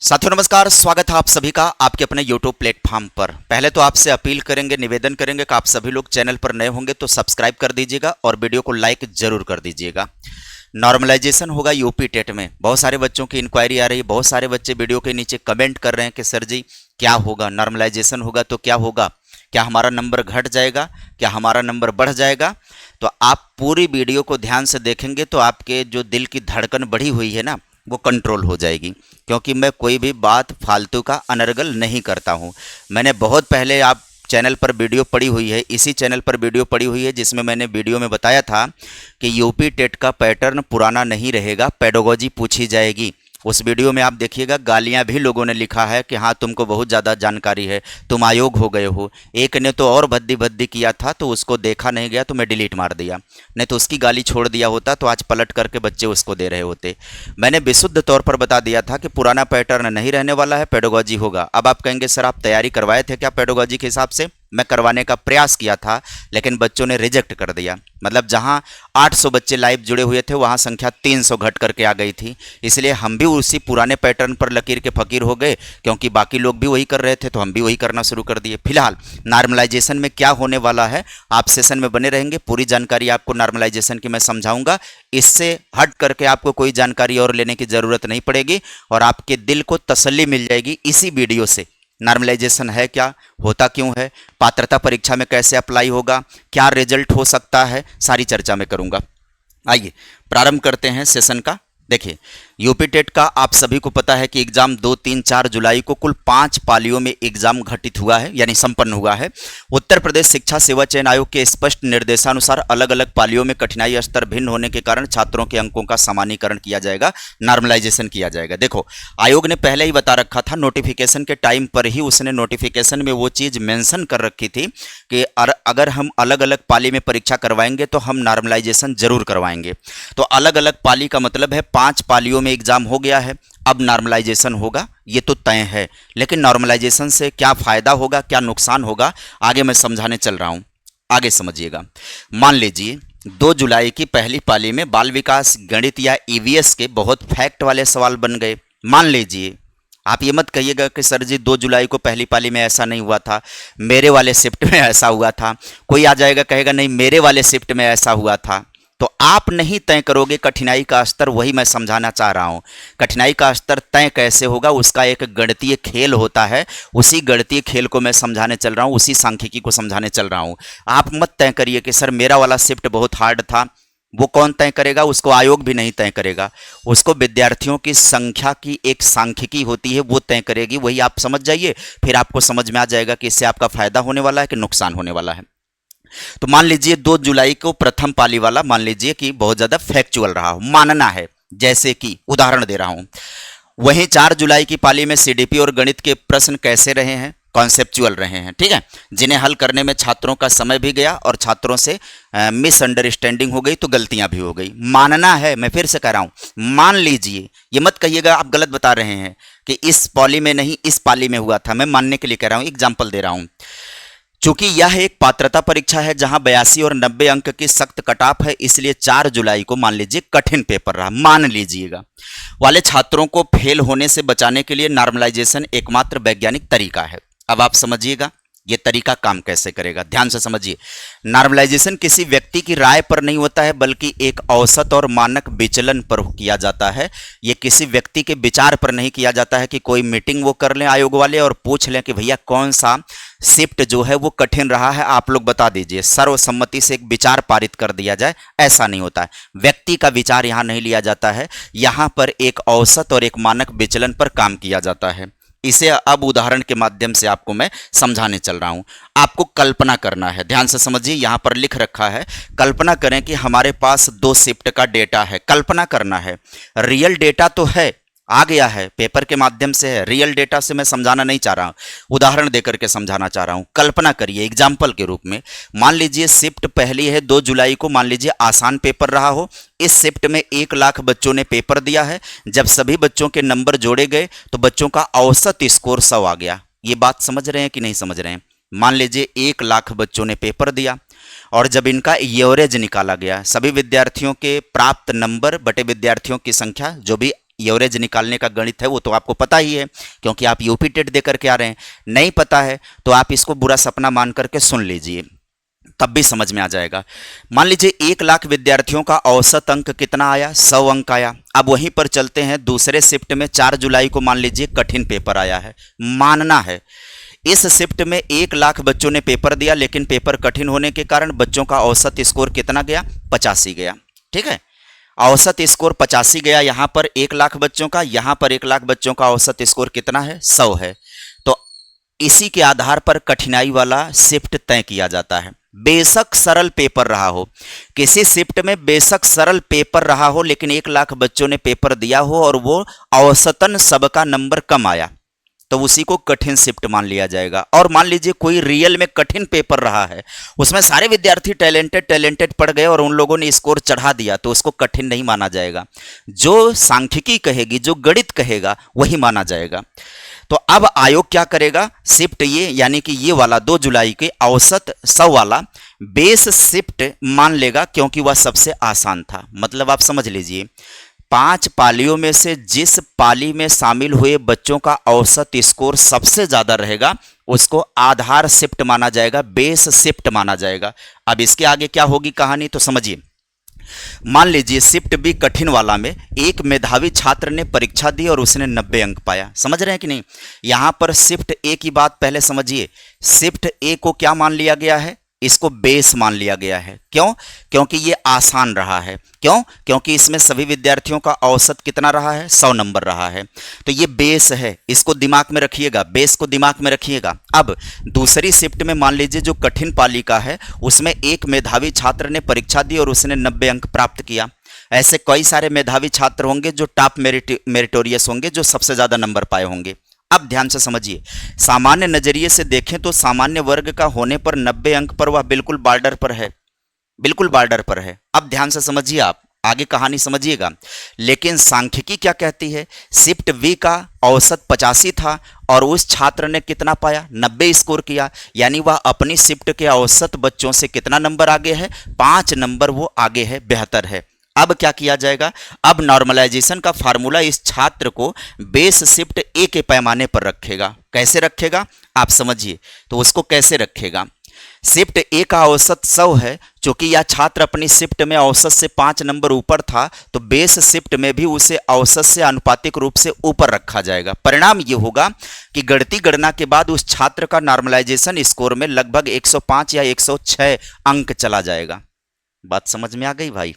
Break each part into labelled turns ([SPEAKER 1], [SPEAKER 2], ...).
[SPEAKER 1] साथियों नमस्कार, स्वागत है आप सभी का आपके अपने YouTube प्लेटफॉर्म पर। पहले तो आपसे अपील करेंगे, निवेदन करेंगे कि आप सभी लोग चैनल पर नए होंगे तो सब्सक्राइब कर दीजिएगा और वीडियो को लाइक जरूर कर दीजिएगा। नॉर्मलाइजेशन होगा यूपी टेट में। बहुत सारे बच्चों की इंक्वायरी आ रही है, बहुत सारे बच्चे वीडियो के नीचे कमेंट कर रहे हैं कि सर जी क्या होगा, नॉर्मलाइजेशन होगा तो क्या होगा, क्या हमारा नंबर घट जाएगा, क्या हमारा नंबर बढ़ जाएगा। तो आप पूरी वीडियो को ध्यान से देखेंगे तो आपके जो दिल की धड़कन बढ़ी हुई है ना, वो कंट्रोल हो जाएगी। क्योंकि मैं कोई भी बात फालतू का अनर्गल नहीं करता हूँ। मैंने बहुत पहले आप चैनल पर वीडियो पड़ी हुई है, इसी चैनल पर वीडियो पड़ी हुई है जिसमें मैंने वीडियो में बताया था कि यूपी टेट का पैटर्न पुराना नहीं रहेगा, पेडागोजी पूछी जाएगी। उस वीडियो में आप देखिएगा, गालियां भी लोगों ने लिखा है कि हाँ तुमको बहुत ज़्यादा जानकारी है, तुम आयोग हो गए हो। एक ने तो और भद्दी भद्दी किया था तो उसको देखा नहीं गया तो मैं डिलीट मार दिया, नहीं तो उसकी गाली छोड़ दिया होता तो आज पलट करके बच्चे उसको दे रहे होते। मैंने विशुद्ध तौर पर बता दिया था कि पुराना पैटर्न नहीं रहने वाला है, पेडागोजी होगा। अब आप कहेंगे सर आप तैयारी करवाए थे क्या पेडागोजी के हिसाब से? मैं करवाने का प्रयास किया था लेकिन बच्चों ने रिजेक्ट कर दिया। मतलब जहां 800 बच्चे लाइव जुड़े हुए थे वहां संख्या 300 घट करके आ गई थी। इसलिए हम भी उसी पुराने पैटर्न पर लकीर के फकीर हो गए, क्योंकि बाकी लोग भी वही कर रहे थे तो हम भी वही करना शुरू कर दिए। फिलहाल नॉर्मलाइजेशन में क्या होने वाला है, आप सेशन में बने रहेंगे, पूरी जानकारी आपको नॉर्मलाइजेशन की मैं समझाऊंगा। इससे हट करके आपको कोई जानकारी और लेने की जरूरत नहीं पड़ेगी और आपके दिल को तसल्ली मिल जाएगी इसी वीडियो से। नॉर्मलाइजेशन है क्या, होता क्यों है, पात्रता परीक्षा में कैसे अप्लाई होगा, क्या रिजल्ट हो सकता है, सारी चर्चा मैं करूंगा। आइए प्रारंभ करते हैं सेशन का। देखिए, यूपी टेट का आप सभी को पता है कि एग्जाम 2, 3, 4 जुलाई को कुल 5 पालियों में एग्जाम घटित हुआ है, यानी संपन्न हुआ है। उत्तर प्रदेश शिक्षा सेवा चयन आयोग के स्पष्ट निर्देशानुसार अलग अलग पालियों में कठिनाई स्तर भिन्न होने के कारण छात्रों के अंकों का समानीकरण किया जाएगा, नॉर्मलाइजेशन किया जाएगा। देखो, आयोग ने पहले ही बता रखा था, नोटिफिकेशन के टाइम पर ही उसने नोटिफिकेशन में वो चीज मेंशन कर रखी थी कि अगर हम अलग अलग पाली में परीक्षा करवाएंगे तो हम नॉर्मलाइजेशन जरूर करवाएंगे। तो अलग अलग पाली का मतलब है 5 पालियों में एग्जाम हो गया है, अब नॉर्मलाइजेशन होगा, ये तो तय है। लेकिन नॉर्मलाइजेशन से क्या फायदा होगा, क्या नुकसान होगा, आगे मैं समझाने चल रहा हूं, आगे समझिएगा। मान लीजिए 2 जुलाई की पहली पाली में बाल विकास गणित या ईवीएस के बहुत फैक्ट वाले सवाल बन गए। मान लीजिए, आप ये मत कहिएगा कि सर जी 2 जुलाई को पहली पाली में ऐसा नहीं हुआ था, मेरे वाले शिफ्ट में ऐसा हुआ था। कोई आ जाएगा कहेगा नहीं मेरे वाले शिफ्ट में ऐसा हुआ था। तो आप नहीं तय करोगे कठिनाई का स्तर, वही मैं समझाना चाह रहा हूं। कठिनाई का स्तर तय कैसे होगा, उसका एक गणितीय खेल होता है, उसी गणितीय खेल को मैं समझाने चल रहा हूं, उसी सांख्यिकी को समझाने चल रहा हूं। आप मत तय करिए कि सर मेरा वाला शिफ्ट बहुत हार्ड था। वो कौन तय करेगा? उसको आयोग भी नहीं तय करेगा, उसको विद्यार्थियों की संख्या की एक सांख्यिकी होती है, वो तय करेगी। वही आप समझ जाइए, फिर आपको समझ में आ जाएगा कि इससे आपका फायदा होने वाला है कि नुकसान होने वाला है। तो मान लीजिए 2 जुलाई को प्रथम पाली वाला मान लीजिए कि बहुत ज्यादा फैक्चुअल रहा हो, मानना है, जैसे कि उदाहरण दे रहा हूं। वहीं 4 जुलाई की पाली में सीडीपी और गणित के प्रश्न कैसे रहे हैं? कॉन्सेप्चुअल रहे हैं, ठीक है, जिन्हें हल करने में छात्रों का समय भी गया और छात्रों से मिसअंडरस्टैंडिंग हो गई, तो गलतियां भी हो गई। मानना है, मैं फिर से कह रहा हूं, मान लीजिए, ये मत कहिएगा आप गलत बता रहे हैं कि इस पाली में नहीं इस पाली में हुआ था। मैं मानने के लिए कह रहा हूं, एग्जाम्पल दे रहा हूं। चूंकि यह एक पात्रता परीक्षा है जहां 82 और 90 अंक की सख्त कटाफ है, इसलिए 4 जुलाई को मान लीजिए कठिन पेपर रहा, मान लीजिएगा, वाले छात्रों को फेल होने से बचाने के लिए नॉर्मलाइजेशन एकमात्र वैज्ञानिक तरीका है। अब आप समझिएगा ये तरीका काम कैसे करेगा, ध्यान से समझिए। नॉर्मलाइजेशन किसी व्यक्ति की राय पर नहीं होता है, बल्कि एक औसत और मानक विचलन पर किया जाता है। ये किसी व्यक्ति के विचार पर नहीं किया जाता है कि कोई मीटिंग वो कर लें आयोग वाले और पूछ लें कि भैया कौन सा शिफ्ट जो है वो कठिन रहा है, आप लोग बता दीजिए, सर्वसम्मति से एक विचार पारित कर दिया जाए। ऐसा नहीं होता है, व्यक्ति का विचार यहां नहीं लिया जाता है, यहां पर एक औसत और एक मानक विचलन पर काम किया जाता है। इसे अब उदाहरण के माध्यम से आपको मैं समझाने चल रहा हूं। आपको कल्पना करना है, ध्यान से समझिए, यहां पर लिख रखा है, कल्पना करें कि हमारे पास 2 शिफ्ट का डेटा है। कल्पना करना है, रियल डेटा तो है, आ गया है, पेपर के माध्यम से है, रियल डेटा से मैं समझाना नहीं चाह रहा हूं, उदाहरण देकर के समझाना चाह रहा हूं। कल्पना करिए एग्जाम्पल के रूप में, मान लीजिए शिफ्ट पहली है 2 जुलाई को, मान लीजिए आसान पेपर रहा हो। इस शिफ्ट में 1 लाख बच्चों ने पेपर दिया है। जब सभी बच्चों के नंबर जोड़े गए तो बच्चों का औसत स्कोर 100 आ गया। ये बात समझ रहे हैं कि नहीं समझ रहे हैं? मान लीजिए 1 लाख बच्चों ने पेपर दिया और जब इनका एवरेज निकाला गया, सभी विद्यार्थियों के प्राप्त नंबर बटे विद्यार्थियों की संख्या, जो भी एवरेज निकालने का गणित है वो तो आपको पता ही है, क्योंकि आप यूपी टेट दे करके आ रहे हैं। नहीं पता है तो आप इसको बुरा सपना मान करके सुन लीजिए, तब भी समझ में आ जाएगा। मान लीजिए 1 लाख विद्यार्थियों का औसत अंक कितना आया, 100 अंक आया। अब वहीं पर चलते हैं दूसरे शिफ्ट में 4 जुलाई को मान लीजिए कठिन पेपर आया है, मानना है इस शिफ्ट में 1 लाख बच्चों ने पेपर दिया, लेकिन पेपर कठिन होने के कारण बच्चों का औसत स्कोर कितना गया, 85 गया। ठीक है, औसत स्कोर 85 गया। यहां पर 1 लाख बच्चों का, यहां पर 1 लाख बच्चों का औसत स्कोर कितना है, 100 है। तो इसी के आधार पर कठिनाई वाला शिफ्ट तय किया जाता है। बेशक सरल पेपर रहा हो, किसी शिफ्ट में बेशक सरल पेपर रहा हो, लेकिन 1 लाख बच्चों ने पेपर दिया हो और वो औसतन सबका नंबर कम आया, तो उसी को कठिन शिफ्ट मान लिया जाएगा। और मान लीजिए कोई रियल में कठिन पेपर रहा है, उसमें सारे विद्यार्थी टैलेंटेड पढ़ गए और उन लोगों ने स्कोर चढ़ा दिया, तो उसको कठिन नहीं माना जाएगा। जो सांख्यिकी कहेगी, जो गणित कहेगा, वही माना जाएगा। तो अब आयोग क्या करेगा, शिफ्ट ये यानी कि ये वाला 2 जुलाई के औसत 100 वाला बेस शिफ्ट मान लेगा, क्योंकि वह सबसे आसान था। मतलब आप समझ लीजिए 5 पालियों में से जिस पाली में शामिल हुए बच्चों का औसत स्कोर सबसे ज्यादा रहेगा, उसको आधार शिफ्ट माना जाएगा, बेस शिफ्ट माना जाएगा। अब इसके आगे क्या होगी कहानी, तो समझिए। मान लीजिए शिफ्ट बी कठिन वाला में एक मेधावी छात्र ने परीक्षा दी और उसने 90 अंक पाया। समझ रहे हैं कि नहीं? यहां पर शिफ्ट ए की बात पहले समझिए। शिफ्ट ए को क्या मान लिया गया है, इसको बेस मान लिया गया है। क्यों? क्योंकि ये आसान रहा है। क्यों? क्योंकि इसमें सभी विद्यार्थियों का औसत कितना रहा है, 100 नंबर रहा है। तो ये बेस है, इसको दिमाग में रखिएगा, बेस को दिमाग में रखिएगा। अब दूसरी शिफ्ट में मान लीजिए जो कठिन पालिका है, उसमें एक मेधावी छात्र ने परीक्षा दी और उसने 90 अंक प्राप्त किया। ऐसे कई सारे मेधावी छात्र होंगे जो टॉप मेरिटोरियस होंगे, जो सबसे ज्यादा नंबर पाए होंगे। अब ध्यान से समझिए, सामान्य नजरिए से देखें तो सामान्य वर्ग का होने पर 90 अंक पर वह बिल्कुल बॉर्डर पर है, बिल्कुल बॉर्डर पर है। अब ध्यान से समझिए, आप आगे कहानी समझिएगा। लेकिन सांख्यिकी क्या कहती है, शिफ्ट वी का औसत 85 था और उस छात्र ने कितना पाया, 90 स्कोर किया, यानी वह अपनी शिफ्ट के औसत बच्चों से कितना नंबर आगे है, 5 नंबर वो आगे है, बेहतर है। अब क्या किया जाएगा, अब नॉर्मलाइजेशन का फार्मूला इस छात्र को बेस शिफ्ट ए के पैमाने पर रखेगा। कैसे रखेगा आप समझिए, तो उसको कैसे रखेगा। शिफ्ट ए का औसत 100 है, चूंकि यह छात्र अपनी शिफ्ट में औसत से 5 नंबर ऊपर था, तो बेस शिफ्ट में भी उसे औसत से आनुपातिक रूप से ऊपर रखा जाएगा। परिणाम यह होगा कि गणितीय गणना के बाद उस छात्र का नॉर्मलाइजेशन स्कोर में लगभग 105 या 106 अंक चला जाएगा। बात समझ में आ गई भाई?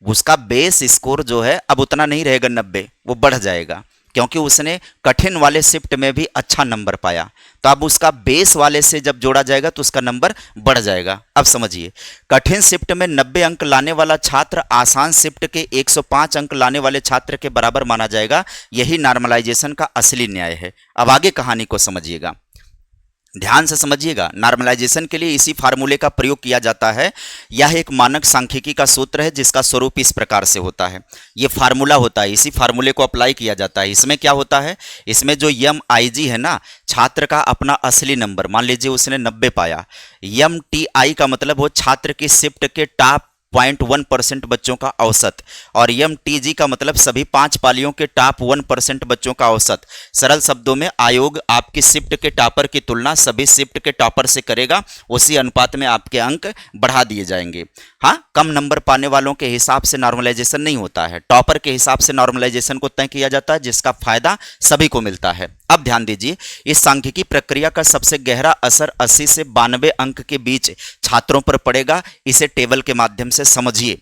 [SPEAKER 1] उसका बेस स्कोर जो है अब उतना नहीं रहेगा 90, वो बढ़ जाएगा, क्योंकि उसने कठिन वाले शिफ्ट में भी अच्छा नंबर पाया। तो अब उसका बेस वाले से जब जोड़ा जाएगा तो उसका नंबर बढ़ जाएगा। अब समझिए, कठिन शिफ्ट में 90 अंक लाने वाला छात्र आसान शिफ्ट के 105 अंक लाने वाले छात्र के बराबर माना जाएगा। यही नॉर्मलाइजेशन का असली न्याय है। अब आगे कहानी को समझिएगा, ध्यान से समझिएगा। नॉर्मलाइजेशन के लिए इसी फार्मूले का प्रयोग किया जाता है। यह एक मानक सांख्यिकी का सूत्र है, जिसका स्वरूप इस प्रकार से होता है। यह फार्मूला होता है, इसी फार्मूले को अप्लाई किया जाता है। इसमें क्या होता है, इसमें जो MIG है ना, छात्र का अपना असली नंबर, मान लीजिए उसने 90 पाया। MTI का मतलब वो छात्र की शिफ्ट के टॉप 0.1% बच्चों का औसत, और MTG का मतलब सभी 5 पालियों के टॉप 1% बच्चों का औसत। सरल शब्दों में आयोग आपकी शिफ्ट के टॉपर की तुलना सभी शिफ्ट के टॉपर से करेगा, उसी अनुपात में आपके अंक बढ़ा दिए जाएंगे। हाँ, कम नंबर पाने वालों के हिसाब से नॉर्मलाइजेशन नहीं होता है, टॉपर के हिसाब से नॉर्मलाइजेशन को तय किया जाता है, जिसका फायदा सभी को मिलता है। अब ध्यान दीजिए, इस सांख्यिकी प्रक्रिया का सबसे गहरा असर 80 से 92 अंक के बीच छात्रों पर पड़ेगा। इसे टेबल के माध्यम से समझिए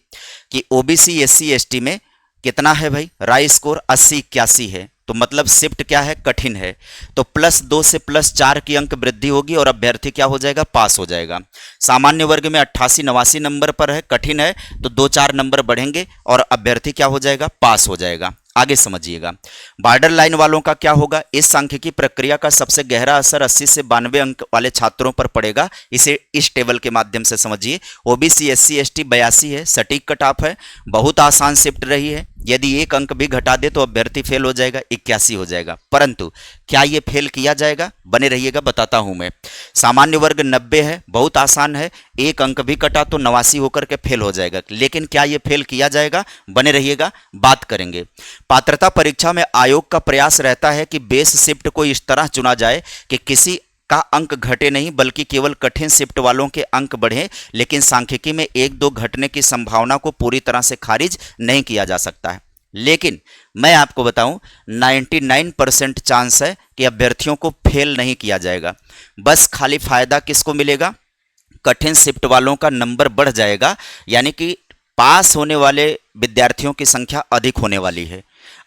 [SPEAKER 1] कि OBC SC ST में कितना है भाई, राय स्कोर 80-81 है, तो मतलब शिफ्ट क्या है, कठिन है, तो +2 से +4 की अंक वृद्धि होगी और अभ्यर्थी क्या हो जाएगा, पास हो जाएगा। सामान्य वर्ग में 88-89 नंबर पर है, कठिन है, तो 2-4 नंबर बढ़ेंगे और अभ्यर्थी क्या हो जाएगा, पास हो जाएगा। आगे समझिएगा, बॉर्डर लाइन वालों का क्या होगा। इस सांख्यिकी प्रक्रिया का सबसे गहरा असर 80 से 92 अंक वाले छात्रों पर पड़ेगा। इसे इस टेबल के माध्यम से समझिए। OBC SC ST 82 है, सटीक कट ऑफ है, बहुत आसान शिफ्ट रही है, यदि एक अंक भी घटा दे तो अभ्यर्थी फेल हो जाएगा, 81 हो जाएगा। परंतु क्या ये फेल किया जाएगा? बने रहिएगा, बताता हूं मैं। सामान्य वर्ग 90 है, बहुत आसान है, एक अंक भी कटा तो 89 होकर के फेल हो जाएगा। लेकिन क्या ये फेल किया जाएगा? बने रहिएगा, बात करेंगे। पात्रता परीक्षा में आयोग का प्रयास रहता है कि बेस शिफ्ट को इस तरह चुना जाए कि किसी का अंक घटे नहीं, बल्कि केवल कठिन शिफ्ट वालों के अंक बढ़े। लेकिन सांख्यिकी में एक दो घटने की संभावना को पूरी तरह से खारिज नहीं किया जा सकता है। लेकिन मैं आपको बताऊं, 99% चांस है कि अभ्यर्थियों को फेल नहीं किया जाएगा। बस खाली फायदा किसको मिलेगा? कठिन शिफ्ट वालों का नंबर बढ़ जाएगा, यानी कि पास होने वाले विद्यार्थियों की संख्या अधिक होने वाली है।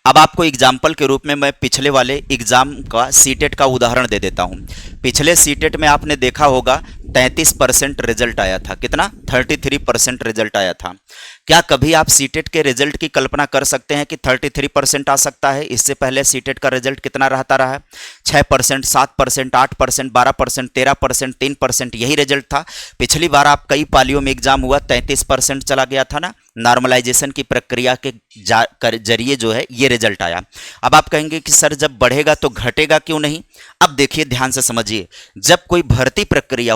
[SPEAKER 1] अब आपको एग्जाम्पल के रूप में मैं पिछले वाले एग्जाम का सीटेट का उदाहरण दे देता हूं। पिछले सीटेट में आपने देखा होगा 33% रिजल्ट आया था। कितना? 33% रिजल्ट आया था। क्या कभी आप सीटेट के रिजल्ट की कल्पना कर सकते हैं कि 33% आ सकता है? इससे पहले सीटेट का रिजल्ट कितना रहता रहा है? 6%, 7%, 8%, 12%, 13%, 3%, यही रिजल्ट था। पिछली बार आप कई पालियों में एग्जाम हुआ, 33% चला गया था ना। नॉर्मलाइजेशन की प्रक्रिया के जरिए जो है ये रिजल्ट आया। अब आप कहेंगे कि सर जब बढ़ेगा तो घटेगा क्यों नहीं? अब देखिए, ध्यान से समझिए। जब कोई भर्ती प्रक्रिया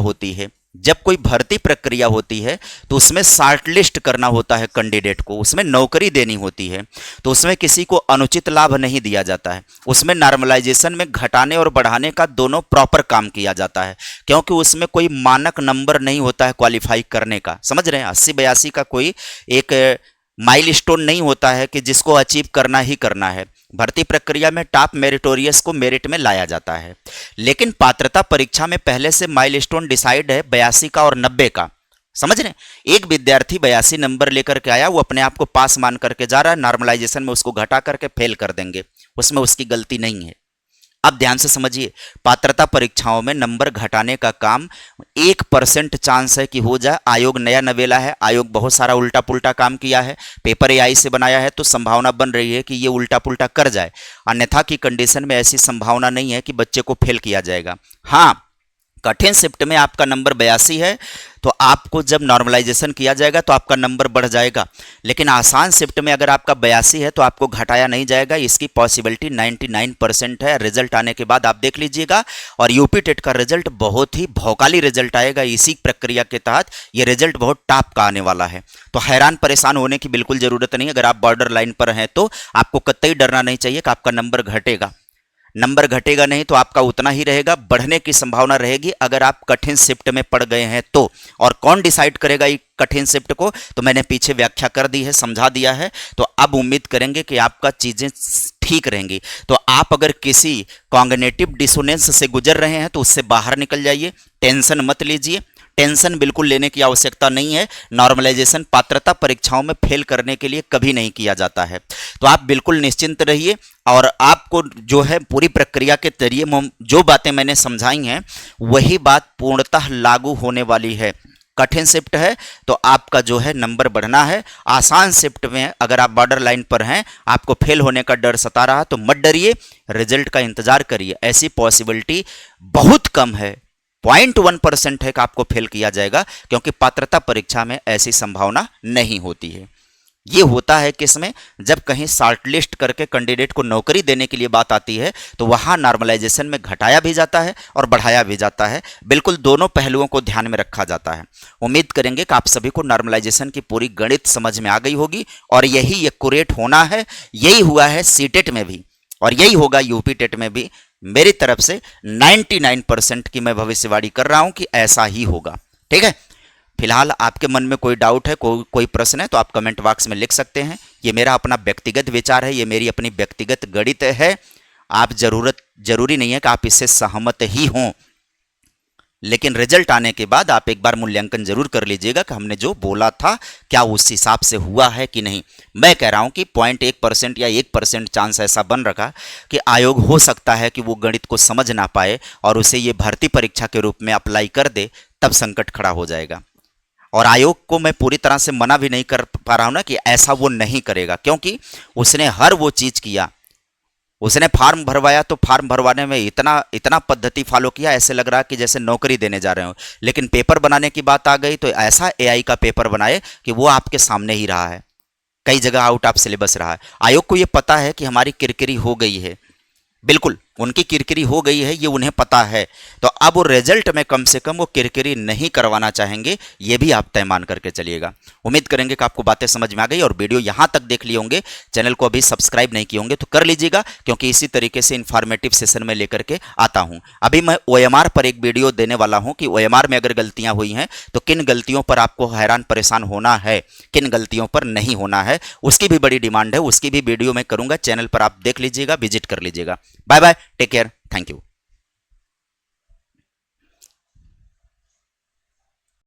[SPEAKER 1] होती है, तो उसमें शॉर्ट लिस्ट करना होता है कैंडिडेट को, उसमें नौकरी देनी होती है, तो उसमें किसी को अनुचित लाभ नहीं दिया जाता है। उसमें नॉर्मलाइजेशन में घटाने और बढ़ाने का दोनों प्रॉपर काम किया जाता है, क्योंकि उसमें कोई मानक नंबर नहीं होता है क्वालिफाई करने का। समझ रहे हैं? 80-82 का कोई एक माइलस्टोन नहीं होता है कि जिसको अचीव करना ही करना है। भर्ती प्रक्रिया में टॉप मेरिटोरियस को मेरिट में लाया जाता है। लेकिन पात्रता परीक्षा में पहले से माइलस्टोन डिसाइड है 82 का और 90 का। समझ रहे हैं? एक विद्यार्थी 82 नंबर लेकर के आया, वो अपने आप को पास मान करके जा रहा है, नॉर्मलाइजेशन में उसको घटा करके फेल कर देंगे, उसमें उसकी गलती नहीं है। अब ध्यान से समझिए, पात्रता परीक्षाओं में नंबर घटाने का काम 1% चांस है कि हो जाए। आयोग नया नवेला है, आयोग बहुत सारा उल्टा पुल्टा काम किया है, पेपर एआई से बनाया है, तो संभावना बन रही है कि ये उल्टा पुल्टा कर जाए। अन्यथा की कंडीशन में ऐसी संभावना नहीं है कि बच्चे को फेल किया जाएगा। हाँ, कठिन शिफ्ट में आपका नंबर 82 है, तो आपको जब नॉर्मलाइजेशन किया जाएगा तो आपका नंबर बढ़ जाएगा। लेकिन आसान शिफ्ट में अगर आपका 82 है तो आपको घटाया नहीं जाएगा। इसकी पॉसिबिलिटी 99% है। रिजल्ट आने के बाद आप देख लीजिएगा, और यूपी टेट का रिजल्ट बहुत ही भौकाली रिजल्ट आएगा। इसी प्रक्रिया के तहत ये रिजल्ट बहुत टॉप का आने वाला है। तो हैरान परेशान होने की बिल्कुल जरूरत नहीं। अगर आप बॉर्डर लाइन पर हैं तो आपको कतई डरना नहीं चाहिए कि आपका नंबर घटेगा। नंबर घटेगा नहीं तो आपका उतना ही रहेगा, बढ़ने की संभावना रहेगी अगर आप कठिन शिफ्ट में पड़ गए हैं तो। और कौन डिसाइड करेगा ये कठिन शिफ्ट को, तो मैंने पीछे व्याख्या कर दी है, समझा दिया है। तो अब उम्मीद करेंगे कि आपका चीजें ठीक रहेंगी। तो आप अगर किसी कॉग्निटिव डिसोनेंस से गुजर रहे हैं तो उससे बाहर निकल जाइए, टेंशन मत लीजिए। टेंशन बिल्कुल लेने की आवश्यकता नहीं है। नॉर्मलाइजेशन पात्रता परीक्षाओं में फेल करने के लिए कभी नहीं किया जाता है। तो आप बिल्कुल निश्चिंत रहिए, और आपको जो है पूरी प्रक्रिया के जरिए जो बातें मैंने समझाई हैं वही बात पूर्णतः लागू होने वाली है। कठिन शिफ्ट है तो आपका जो है नंबर बढ़ना है। आसान शिफ्ट में अगर आप बॉर्डर लाइन पर हैं, आपको फेल होने का डर सता रहा तो मत डरिए, रिजल्ट का इंतजार करिए। ऐसी पॉसिबिलिटी बहुत कम है, 0.1% है कि आपको फेल किया जाएगा, क्योंकि पात्रता परीक्षा में ऐसी संभावना नहीं होती है। ये होता है किसमें, जब कहीं शॉर्टलिस्ट करके कैंडिडेट को नौकरी देने के लिए बात आती है तो वहां नॉर्मलाइजेशन में घटाया भी जाता है और बढ़ाया भी जाता है। बिल्कुल दोनों पहलुओं को ध्यान में रखा जाता है। उम्मीद करेंगे कि आप सभी को नॉर्मलाइजेशन की पूरी गणित समझ में आ गई होगी, और यही एक्यूरेट होना है। यही हुआ है सीटेट में भी, और यही होगा यूपी टेट में भी। मेरी तरफ से 99% की मैं भविष्यवाणी कर रहा हूं कि ऐसा ही होगा। ठीक है, फिलहाल आपके मन में कोई डाउट है, कोई प्रश्न है तो आप कमेंट बॉक्स में लिख सकते हैं। ये मेरा अपना व्यक्तिगत विचार है, ये मेरी अपनी व्यक्तिगत गणित है। आप जरूरी नहीं है कि आप इससे सहमत ही हों, लेकिन रिजल्ट आने के बाद आप एक बार मूल्यांकन जरूर कर लीजिएगा कि हमने जो बोला था क्या उस हिसाब से हुआ है कि नहीं। मैं कह रहा हूं कि 0.1% या 1% चांस ऐसा बन रखा कि आयोग हो सकता है कि वो गणित को समझ ना पाए और उसे ये भर्ती परीक्षा के रूप में अप्लाई कर दे, तब संकट खड़ा हो जाएगा। और आयोग को मैं पूरी तरह से मना भी नहीं कर पा रहा हूं ना कि ऐसा वो नहीं करेगा, क्योंकि उसने हर वो चीज किया। उसने फॉर्म भरवाया तो फॉर्म भरवाने में इतना पद्धति फॉलो किया, ऐसे लग रहा कि जैसे नौकरी देने जा रहे हो। लेकिन पेपर बनाने की बात आ गई तो ऐसा एआई का पेपर बनाए कि वो आपके सामने ही रहा है। कई जगह आउट ऑफ सिलेबस रहा है। आयोग को ये पता है कि हमारी किरकिरी हो गई है, बिल्कुल उनकी किरकिरी हो गई है, ये उन्हें पता है। तो अब वो रिजल्ट में कम से कम वो किरकिरी नहीं करवाना चाहेंगे, ये भी आप तय मान करके चलिएगा। उम्मीद करेंगे कि आपको बातें समझ में आ गई और वीडियो यहां तक देख लिए होंगे। चैनल को अभी सब्सक्राइब नहीं किए होंगे तो कर लीजिएगा, क्योंकि इसी तरीके से इंफॉर्मेटिव सेशन में लेकर के आता हूं। अभी मैं OMR पर एक वीडियो देने वाला हूं कि OMR में अगर गलतियां हुई हैं तो किन गलतियों पर आपको हैरान परेशान होना है, किन गलतियों पर नहीं होना है, उसकी भी बड़ी डिमांड है। उसकी भी वीडियो मैं करूंगा, चैनल पर आप देख लीजिएगा, विजिट कर लीजिएगा। Bye bye, take care, thank you.